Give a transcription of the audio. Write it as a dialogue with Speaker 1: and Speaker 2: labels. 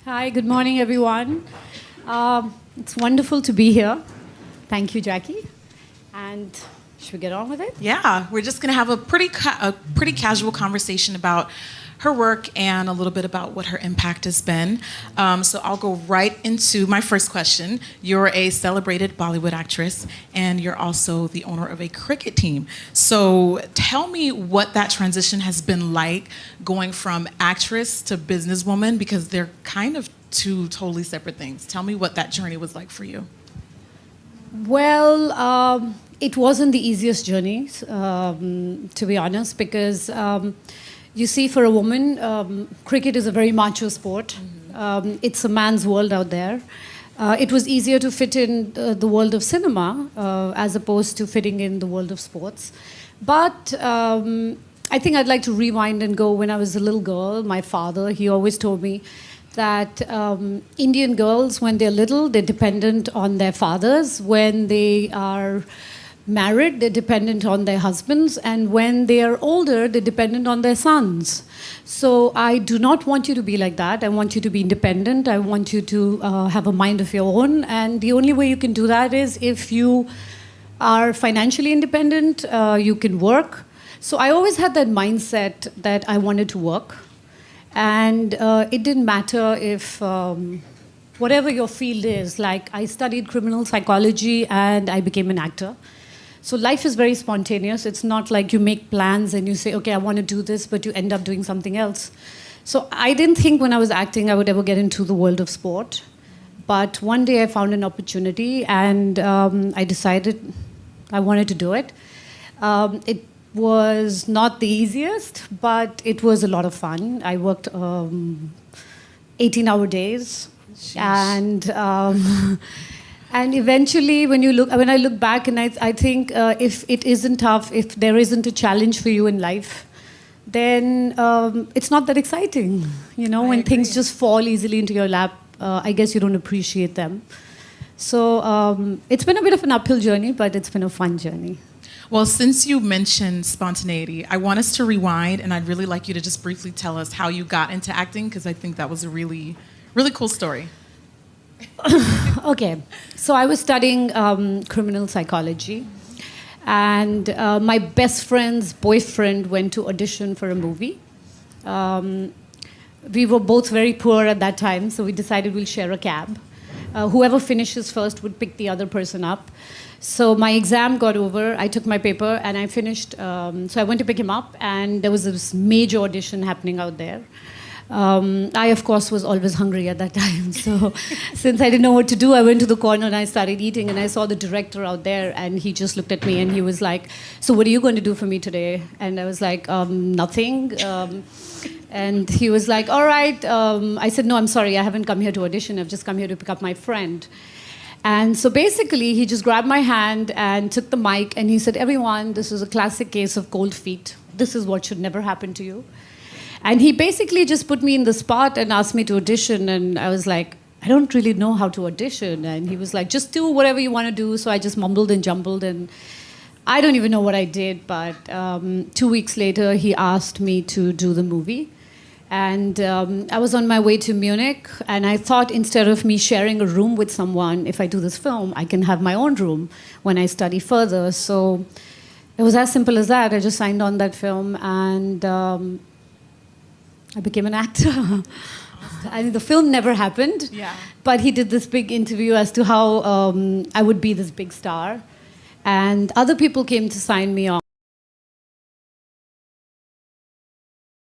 Speaker 1: Hi, good morning, everyone. It's wonderful to be here. Thank you, Jackie. And should we get on with it?
Speaker 2: Yeah, we're just going to have a pretty casual conversation about her work and a little bit about what her impact has been. So I'll go right into my first question. You're a celebrated Bollywood actress, and you're also the owner of a cricket team. So tell me what that transition has been like, going from actress to businesswoman, because they're kind of two totally separate things. Tell me what that journey was like for you.
Speaker 1: Well, it wasn't the easiest journey, to be honest, because you see, for a woman, cricket is a very macho sport. It's a man's world out there. It was easier to fit in the world of cinema as opposed to fitting in the world of sports. But I think I'd like to rewind and go when I was a little girl. My father, he always told me that Indian girls, when they're little, they're dependent on their fathers. When they are married, they're dependent on their husbands, and when they are older, they're dependent on their sons. So I do not want you to be like that. I want you to be independent. I want you to have a mind of your own, and the only way you can do that is if you are financially independent, you can work. So I always had that mindset that I wanted to work, and it didn't matter if whatever your field is. Like, I studied criminal psychology and I became an actor. So life is very spontaneous. It's not like you make plans and you say, okay, I want to do this, but you end up doing something else. So I didn't think when I was acting I would ever get into the world of sport. But one day I found an opportunity, and I decided I wanted to do it. It was not the easiest, but it was a lot of fun. I worked 18-hour days. Sheesh. And eventually, when I look back, and I think if it isn't tough, if there isn't a challenge for you in life, then it's not that exciting. You know, when things just fall easily into your lap, I guess you don't appreciate them. So it's been a bit of an uphill journey, but it's been a fun journey.
Speaker 2: Well, since you mentioned spontaneity, I want us to rewind, and I'd really like you to just briefly tell us how you got into acting, because I think that was a really, really cool story.
Speaker 1: Okay, so I was studying criminal psychology, and my best friend's boyfriend went to audition for a movie. We were both very poor at that time, so we decided we'll share a cab. Whoever finishes first would pick the other person up. So my exam got over, I took my paper, and I finished. So I went to pick him up, and there was this major audition happening out there. I, of course, was always hungry at that time. So since I didn't know what to do, I went to the corner and I started eating, and I saw the director out there, and he just looked at me and he was like, so what are you going to do for me today? And I was like, nothing. And he was like, all right. I said, no, I'm sorry, I haven't come here to audition. I've just come here to pick up my friend. And so basically, he just grabbed my hand and took the mic, and he said, everyone, this is a classic case of cold feet. This is what should never happen to you. And he basically just put me in the spot and asked me to audition. And I was like, I don't really know how to audition. And he was like, just do whatever you want to do. So I just mumbled and jumbled. And I don't even know what I did. But 2 weeks later, he asked me to do the movie. And I was on my way to Munich. And I thought, instead of me sharing a room with someone, if I do this film, I can have my own room when I study further. So it was as simple as that. I just signed on that film. And I became an actor. Awesome. I mean, the film never happened, but he did this big interview as to how I would be this big star. And other people came to sign me on.